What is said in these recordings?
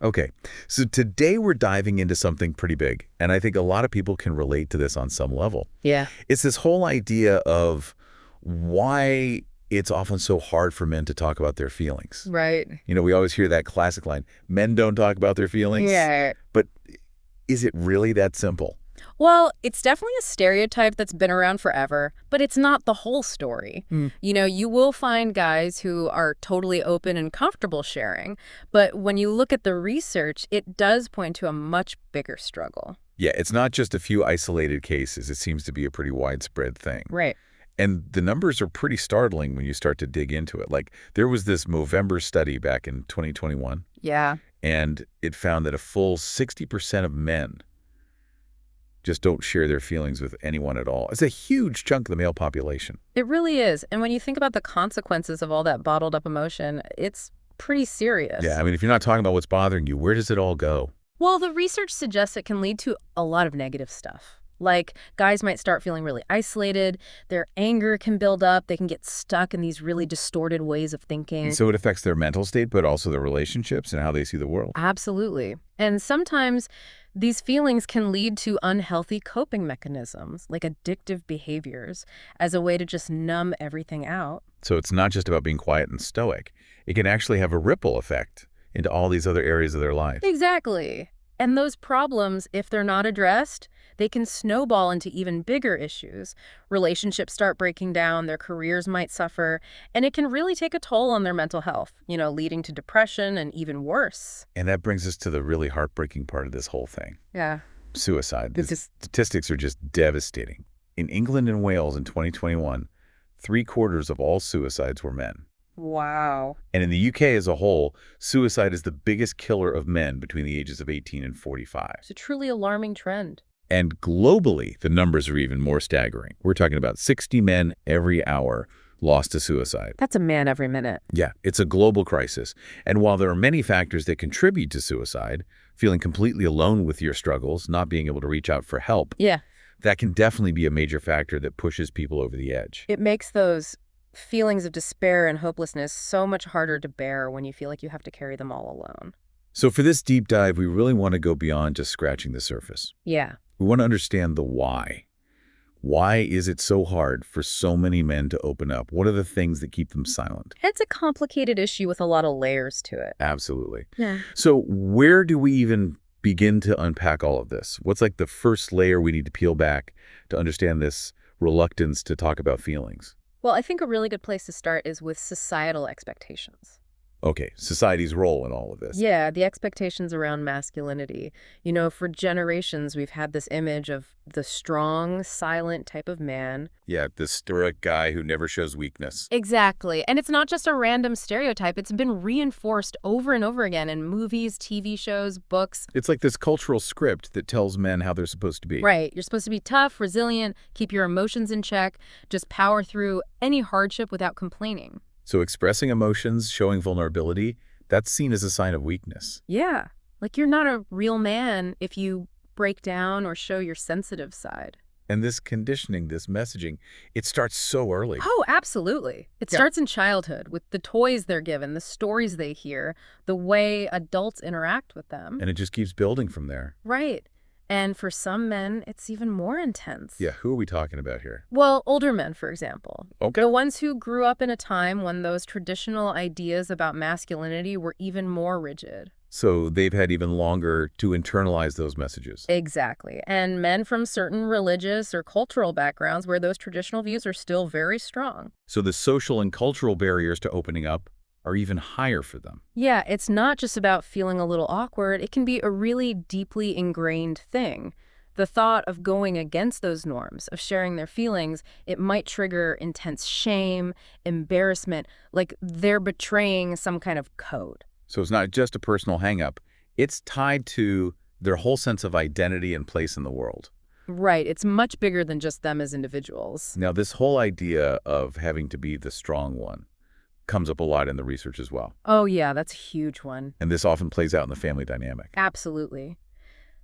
Okay, so today we're diving into something pretty big, and I think a lot of people can relate to this on some level. Yeah. It's this whole idea of why it's often so hard for men to talk about their feelings. Right. We always hear that classic line, men don't talk about their feelings. Yeah. But is it really that simple? Well, it's definitely a stereotype that's been around forever, but it's not the whole story. Hmm. You will find guys who are totally open and comfortable sharing, but when you look at the research, it does point to a much bigger struggle. Yeah, it's not just a few isolated cases. It seems to be a pretty widespread thing. Right. And the numbers are pretty startling when you start to dig into it. Like, there was this Movember study back in 2021, Yeah. and it found that a full 60% of men just don't share their feelings with anyone at all. It's a huge chunk of the male population. It really is. And when you think about the consequences of all that bottled up emotion, it's pretty serious. Yeah, I mean, if you're not talking about what's bothering you, where does it all go? Well, the research suggests it can lead to a lot of negative stuff. Like, guys might start feeling really isolated, their anger can build up, they can get stuck in these really distorted ways of And thinking. so it affects their mental state, but also their relationships and how they see the world. Absolutely. And sometimes these feelings can lead to unhealthy coping mechanisms, like addictive behaviors, as a way to just numb everything out. So it's not just about being quiet and stoic. It can actually have a ripple effect into all these other areas of their life. Exactly. And those problems, if they're not addressed, they can snowball into even bigger issues. Relationships start breaking down, their careers might suffer, and it can really take a toll on their mental health, leading to depression and even worse. And that brings us to the really heartbreaking part of this whole thing. Yeah. Suicide. The It's just, statistics are just devastating. In England and Wales in 2021, three-quarters of all suicides were men. wow. And in the UK as a whole, suicide is the biggest killer of men between the ages of 18 and 45. It's a truly alarming trend. And globally, the numbers are even more staggering. We're talking about 60 men every hour lost to suicide. That's a man every minute. Yeah, it's a global crisis. And while there are many factors that contribute to suicide, feeling completely alone with your struggles, not being able to reach out for help, Yeah. that can definitely be a major factor that pushes people over the edge. It makes those feelings of despair and hopelessness so much harder to bear when you feel like you have to carry them all alone. So for this deep dive, we really want to go beyond just scratching the surface. Yeah. We want to understand the why. Why is it so hard for so many men to open up? What are the things that keep them silent? It's a complicated issue with a lot of layers to it. Absolutely. Yeah. So where do we even begin to unpack all of this? What's like the first layer we need to peel back to understand this reluctance to talk about feelings? Well, I think a really good place to start is with societal expectations. Okay, society's role in all of this. Yeah, the expectations around masculinity. For generations, we've had this image of the strong, silent type of man. Yeah, the stoic guy who never shows weakness. Exactly. And it's not just a random stereotype. It's been reinforced over and over again in movies, TV shows, books. It's like this cultural script that tells men how they're supposed to be. Right. You're supposed to be tough, resilient, keep your emotions in check, just power through any hardship without complaining. So expressing emotions, showing vulnerability, that's seen as a sign of weakness. Yeah. Like you're not a real man if you break down or show your sensitive side. And this conditioning, this messaging, it starts so early. Oh, absolutely. It Yeah. starts in childhood with the toys they're given, the stories they hear, the way adults interact with them. And it just keeps building from there. Right. And for some men, it's even more intense. Yeah, who are we talking about here? Well, older men, for example. Okay. The ones who grew up in a time when those traditional ideas about masculinity were even more rigid. So they've had even longer to internalize those messages. Exactly. And men from certain religious or cultural backgrounds where those traditional views are still very strong. So the social and cultural barriers to opening up are even higher for them. Yeah, it's not just about feeling a little awkward. It can be a really deeply ingrained thing. The thought of going against those norms, of sharing their feelings, it might trigger intense shame, embarrassment, like they're betraying some kind of code. So it's not just a personal hang-up. It's tied to their whole sense of identity and place in the world. Right, it's much bigger than just them as individuals. Now, this whole idea of having to be the strong one comes up a lot in the research as well. Oh yeah, that's a huge one. And this often plays out in the family dynamic. Absolutely.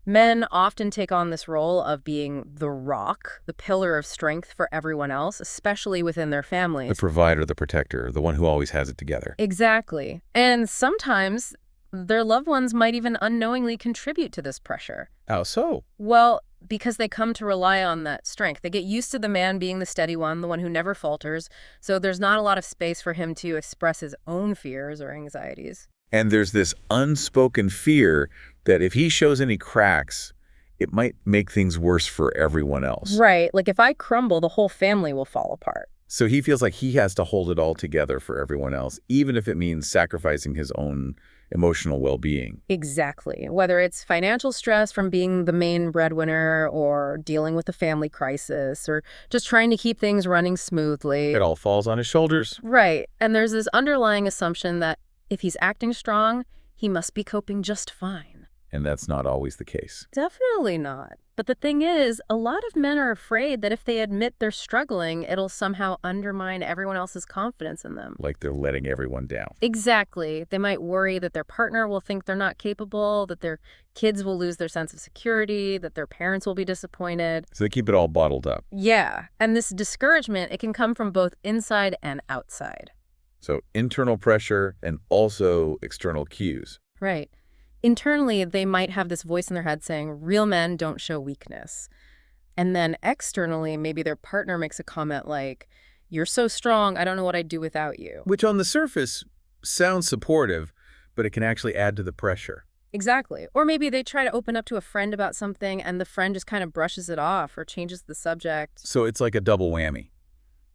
Men often take on this role of being the rock, the pillar of strength for everyone else, especially within their The families. provider, the protector, the one who always has it together. Exactly. And sometimes Their loved ones might even unknowingly contribute to this pressure. How so? Well, because they come to rely on that strength. They get used to the man being the steady one, the one who never falters, so there's not a lot of space for him to express his own fears or anxieties. And there's this unspoken fear that if he shows any cracks, it might make things worse for everyone else. Right, like if I crumble, the whole family will fall apart. So he feels like he has to hold it all together for everyone else, even if it means sacrificing his own emotional well-being. Exactly. Whether it's financial stress from being the main breadwinner or dealing with a family crisis or just trying to keep things running smoothly. It all falls on his shoulders. Right. And there's this underlying assumption that if he's acting strong, he must be coping just fine. And that's not always the case. Definitely not. But the thing is, a lot of men are afraid that if they admit they're struggling, it'll somehow undermine everyone else's confidence in them. Like they're letting everyone down. Exactly. They might worry that their partner will think they're not capable, that their kids will lose their sense of security, that their parents will be disappointed. So they keep it all bottled up. Yeah. And this discouragement, it can come from both inside and outside. So internal pressure and also external cues. Right. Internally, they might have this voice in their head saying, real men don't show weakness. And then externally, maybe their partner makes a comment like, you're so strong, I don't know what I'd do without you. Which on the surface sounds supportive, but it can actually add to the pressure. Exactly. Or maybe they try to open up to a friend about something and the friend just kind of brushes it off or changes the subject. So it's like a double whammy.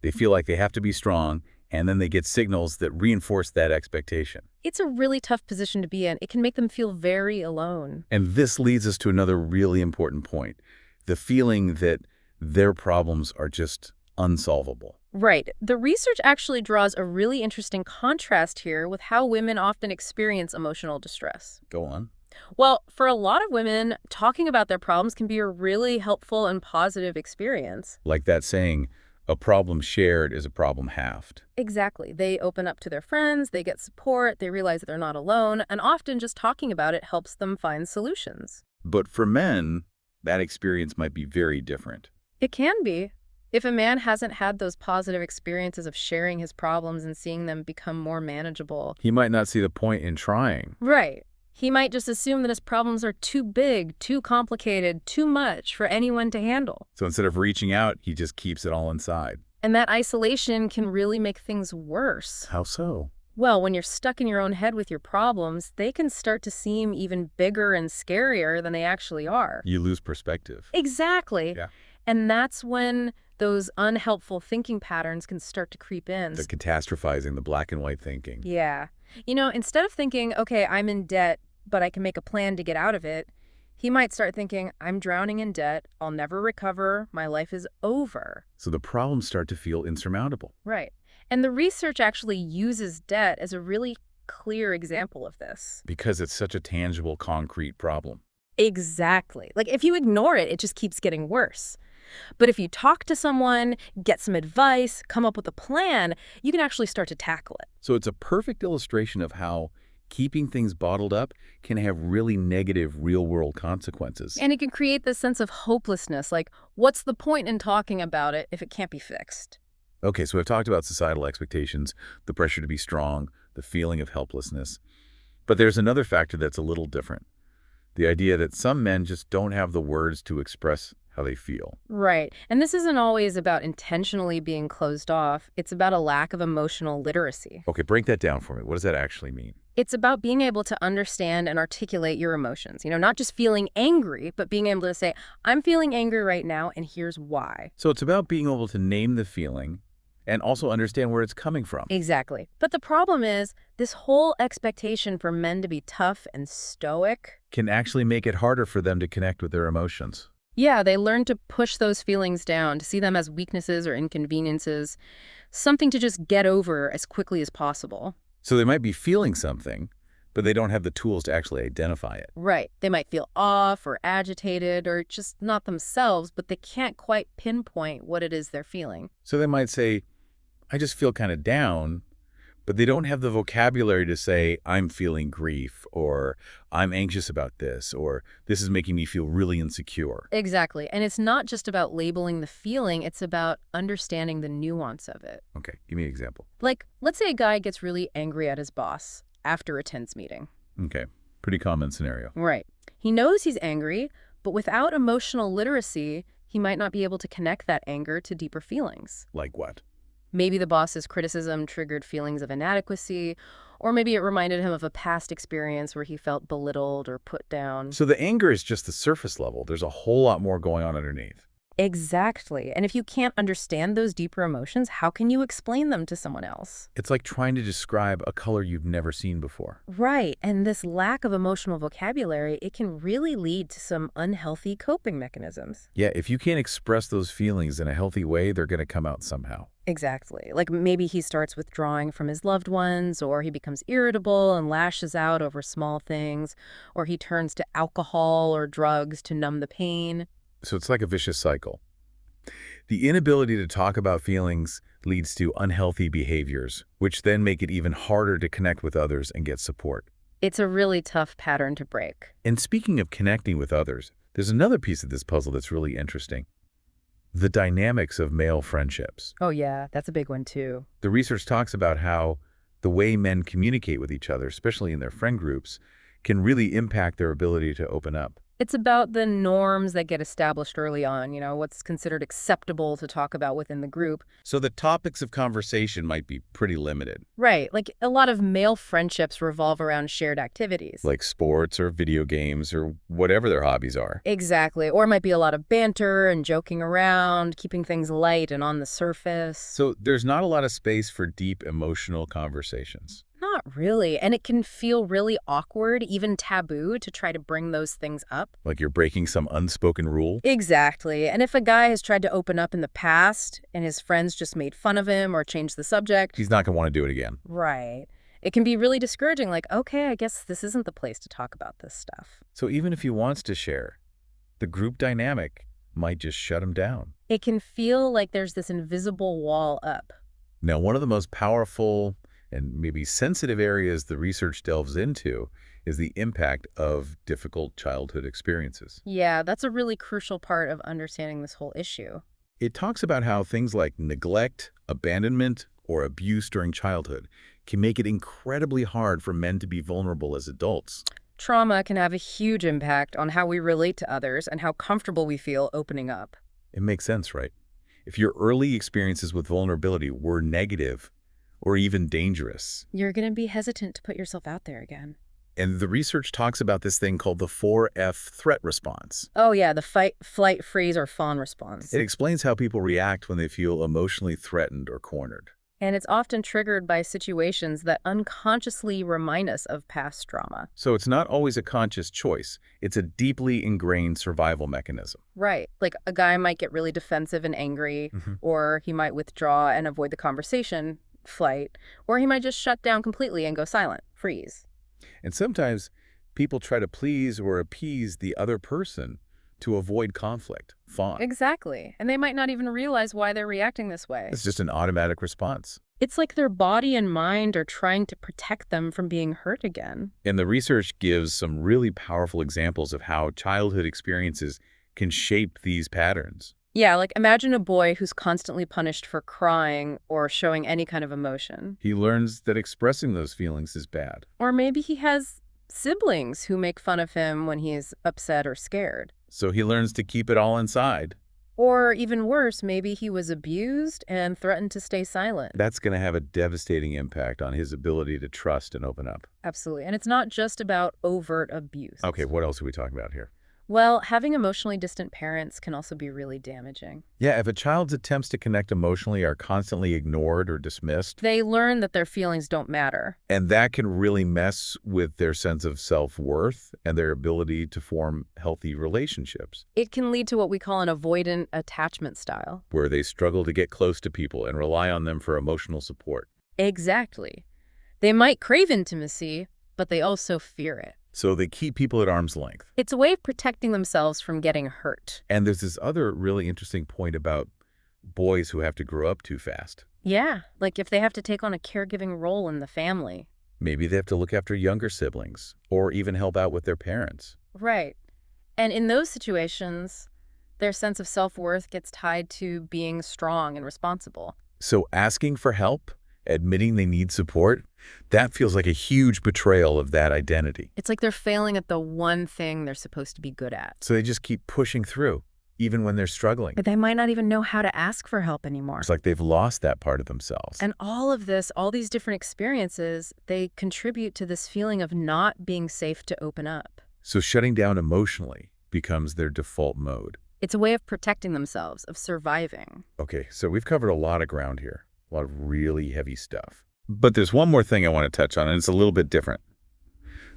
They feel like they have to be strong, and then they get signals that reinforce that expectation. It's a really tough position to be in. It can make them feel very alone. And this leads us to another really important point, the feeling that their problems are just unsolvable. Right. The research actually draws a really interesting contrast here with how women often experience emotional distress. Go on. Well, for a lot of women, talking about their problems can be a really helpful and positive experience. Like that saying, a problem shared is a problem halved. Exactly. They open up to their friends, they get support, they realize that they're not alone, and often just talking about it helps them find solutions. But for men, that experience might be very different. It can be. If a man hasn't had those positive experiences of sharing his problems and seeing them become more manageable. He might not see the point in trying. Right. He might just assume that his problems are too big, too complicated, too much for anyone to handle. So instead of reaching out, he just keeps it all inside. And that isolation can really make things worse. How so? Well, when you're stuck in your own head with your problems, they can start to seem even bigger and scarier than they actually are. You lose perspective. Exactly. Yeah. And that's when those unhelpful thinking patterns can start to creep in. The catastrophizing, the black and white thinking. Yeah. You know, instead of thinking, okay, I'm in debt, but I can make a plan to get out of it, he might start thinking, I'm drowning in debt, I'll never recover, my life is over. So the problems start to feel insurmountable. Right. And the research actually uses debt as a really clear example of this. Because it's such a tangible, concrete problem. Exactly. Like if you ignore it, it just keeps getting worse. But if you talk to someone, get some advice, come up with a plan, you can actually start to tackle it. So it's a perfect illustration of how keeping things bottled up can have really negative real-world consequences. And it can create this sense of hopelessness, like, what's the point in talking about it if it can't be fixed? Okay, so I've talked about societal expectations, the pressure to be strong, the feeling of helplessness. But there's another factor that's a little different. The idea that some men just don't have the words to express how they feel. Right. And this isn't always about intentionally being closed off. It's about a lack of emotional literacy. Okay, break that down for me. What does that actually mean? It's about being able to understand and articulate your emotions. You know, not just feeling angry, but being able to say, I'm feeling angry right now, and here's why. So it's about being able to name the feeling and also understand where it's coming from. Exactly. But the problem is, this whole expectation for men to be tough and stoic Can actually make it harder for them to connect with their emotions. Yeah, they learn to push those feelings down, to see them as weaknesses or inconveniences, something to just get over as quickly as possible. So they might be feeling something, but they don't have the tools to actually identify it. Right. They might feel off or agitated or just not themselves, but they can't quite pinpoint what it is they're feeling. So they might say, I just feel kind of down, but they don't have the vocabulary to say, I'm feeling grief, or I'm anxious about this, or this is making me feel really insecure. Exactly. And it's not just about labeling the feeling, it's about understanding the nuance of it. Okay, give me an example. Like, let's say a guy gets really angry at his boss after a tense meeting. Okay. Pretty common scenario. Right. He knows he's angry, but without emotional literacy, he might not be able to connect that anger to deeper feelings. Like what? Maybe the boss's criticism triggered feelings of inadequacy, or maybe it reminded him of a past experience where he felt belittled or put down. So the anger is just the surface level. There's a whole lot more going on underneath. Exactly. And if you can't understand those deeper emotions, how can you explain them to someone else? It's like trying to describe a color you've never seen before. Right. And this lack of emotional vocabulary, it can really lead to some unhealthy coping mechanisms. Yeah, if you can't express those feelings in a healthy way, they're going to come out somehow. Exactly. Like maybe he starts withdrawing from his loved ones, or he becomes irritable and lashes out over small things, or he turns to alcohol or drugs to numb the pain. So it's like a vicious cycle. The inability to talk about feelings leads to unhealthy behaviors, which then make it even harder to connect with others and get support. It's a really tough pattern to break. And speaking of connecting with others, there's another piece of this puzzle that's really interesting. The dynamics of male friendships. Oh yeah, that's a big one too. The research talks about how the way men communicate with each other, especially in their friend groups, can really impact their ability to open up. It's about the norms that get established early on, what's considered acceptable to talk about within the group. So the topics of conversation might be pretty limited, Right, like a lot of male friendships revolve around shared activities. like sports or video games or whatever their hobbies are. Exactly, or it might be a lot of banter and joking around, keeping things light and on the surface. So there's not a lot of space for deep emotional conversations. Not really, and it can feel really awkward, even taboo, to try to bring those things up. Like you're breaking some unspoken rule. Exactly, and if a guy has tried to open up in the past and his friends just made fun of him or changed the subject, He's not going to want to do it again. right, it can be really discouraging, like, okay, I guess this isn't the place to talk about this stuff. So even if he wants to share, the group dynamic might just shut him down. It can feel like there's this invisible wall up. Now, one of the most powerful and maybe sensitive areas the research delves into is the impact of difficult childhood experiences. Yeah, that's a really crucial part of understanding this whole issue. It talks about how things like neglect, abandonment, or abuse during childhood can make it incredibly hard for men to be vulnerable as adults. Trauma can have a huge impact on how we relate to others and how comfortable we feel opening up. It makes sense, right? If your early experiences with vulnerability were negative or even dangerous, You're going to be hesitant to put yourself out there again. and the research talks about this thing called the 4F threat response. Oh yeah, the fight, flight, freeze, or fawn response. It explains how people react when they feel emotionally threatened or cornered. And it's often triggered by situations that unconsciously remind us of past trauma. So it's not always a conscious choice. It's a deeply ingrained survival mechanism. Right. Like a guy might get really defensive and angry, or he might withdraw and avoid the conversation, flight, or he might just shut down completely and go silent, freeze. And sometimes people try to please or appease the other person to avoid conflict, fawn. Exactly. And they might not even realize why they're reacting this way. It's just an automatic response. It's like their body and mind are trying to protect them from being hurt again. And the research gives some really powerful examples of how childhood experiences can shape these patterns. Yeah, like imagine a boy who's constantly punished for crying or showing any kind of emotion. He learns that expressing those feelings is bad. Or maybe he has siblings who make fun of him when he's upset or scared. So he learns to keep it all inside. Or even worse, maybe he was abused and threatened to stay silent. That's going to have a devastating impact on his ability to trust and open up. Absolutely. And it's not just about overt abuse. Okay, what else are we talking about here? Well, having emotionally distant parents can also be really damaging. Yeah, if a child's attempts to connect emotionally are constantly ignored or dismissed, They learn that their feelings don't matter. and that can really mess with their sense of self-worth and their ability to form healthy relationships, It can lead to what we call an avoidant attachment style. where they struggle to get close to people and rely on them for emotional support. Exactly. They might crave intimacy, but they also fear it. So they keep people at arm's length. It's a way of protecting themselves from getting hurt. And there's this other really interesting point about boys who have to grow up too fast. Yeah, like if they have to take on a caregiving role in the family. Maybe they have to look after younger siblings or even help out with their parents. Right. And in those situations, their sense of self-worth gets tied to being strong and responsible. So asking for help admitting they need support, that feels like a huge betrayal of that identity. It's like they're failing at the one thing they're supposed to be good at. So they just keep pushing through, even when they're struggling. But they might not even know how to ask for help anymore. It's like they've lost that part of themselves. And all of this, all these different experiences, they contribute to this feeling of not being safe to open up. So shutting down emotionally becomes their default mode. It's a way of protecting themselves, of surviving. Okay, so we've covered a lot of ground here, a lot of really heavy stuff. But there's one more thing I want to touch on, and it's a little bit different.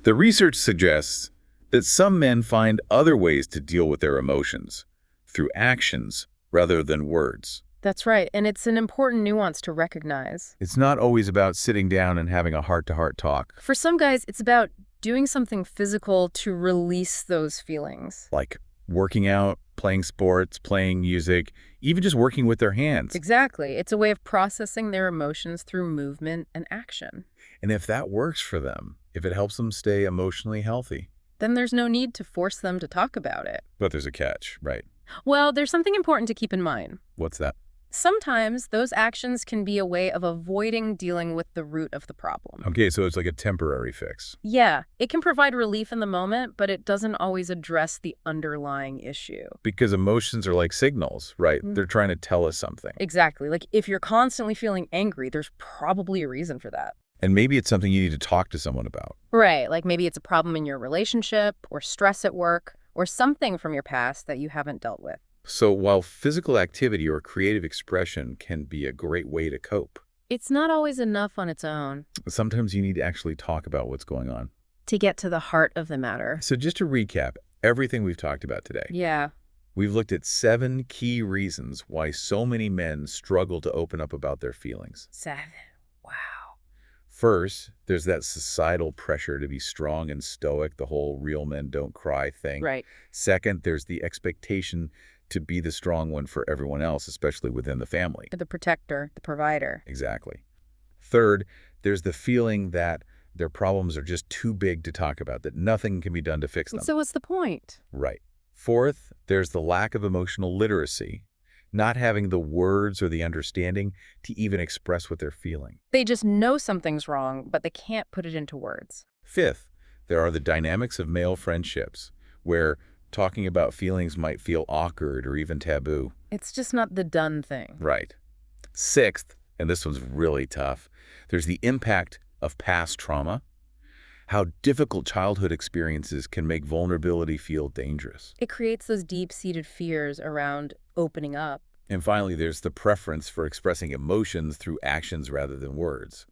The research suggests that some men find other ways to deal with their emotions, through actions rather than words. That's right, and it's an important nuance to recognize. It's not always about sitting down and having a heart-to-heart talk. For some guys, it's about doing something physical to release those feelings. Like working out, playing sports, playing music, even just working with their hands. Exactly. It's a way of processing their emotions through movement and action. And if that works for them, if it helps them stay emotionally healthy. Then there's no need to force them to talk about it. But there's a catch, right? Well, there's something important to keep in mind. What's that? Sometimes those actions can be a way of avoiding dealing with the root of the problem. Okay, so it's like a temporary fix. Yeah, it can provide relief in the moment, but it doesn't always address the underlying issue. Because emotions are like signals, right? They're trying to tell us something. Exactly. Like if you're constantly feeling angry, there's probably a reason for that. And maybe it's something you need to talk to someone about. Right, like maybe it's a problem in your relationship or stress at work or something from your past that you haven't dealt with. So while physical activity or creative expression can be a great way to cope, It's not always enough on its own sometimes you need to actually talk about what's going on. to get to the heart of the matter. So just to recap everything we've talked about today, Yeah. we've looked at 7 key reasons why so many men struggle to open up about their feelings. 7. Wow. First, there's that societal pressure to be strong and stoic, the whole real men don't cry thing. Right. Second, there's the expectation to be the strong one for everyone else, especially within the family. The protector, the provider. Exactly. Third, there's the feeling that their problems are just too big to talk about, that nothing can be done to fix them. So what's the point? Right. Fourth, there's the lack of emotional literacy, not having the words or the understanding to even express what they're feeling. They just know something's wrong, but they can't put it into words. Fifth, there are the dynamics of male friendships, where talking about feelings might feel awkward or even taboo. It's just not the done thing. Right. Sixth, and this one's really tough, there's the impact of past trauma, how difficult childhood experiences can make vulnerability feel dangerous. It creates those deep-seated fears around opening up. And finally, there's the preference for expressing emotions through actions rather than words,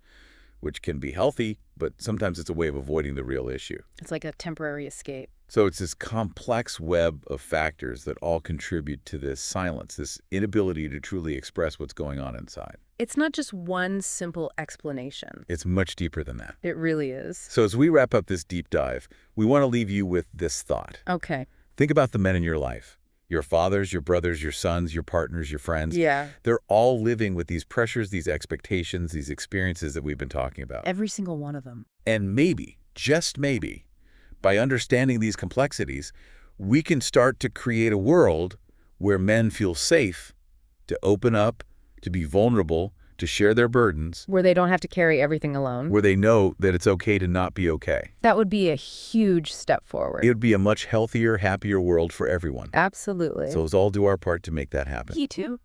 which can be healthy, but sometimes it's a way of avoiding the real issue. It's like a temporary escape. So it's this complex web of factors that all contribute to this silence, this inability to truly express what's going on inside. It's not just one simple explanation. It's much deeper than that. It really is. So as we wrap up this deep dive, we want to leave you with this thought. Okay. Think about the men in your life. Your fathers, your brothers, your sons, your partners, your friends. Yeah. They're all living with these pressures, these expectations, these experiences that we've been talking about. Every single one of them. And maybe, just maybe, by understanding these complexities, we can start to create a world where men feel safe to open up, to be vulnerable, to share their burdens, Where they don't have to carry everything alone. where they know that it's okay to not be okay. That would be a huge step forward. It would be a much healthier, happier world for everyone. Absolutely. So let's all do our part to make that happen. You too.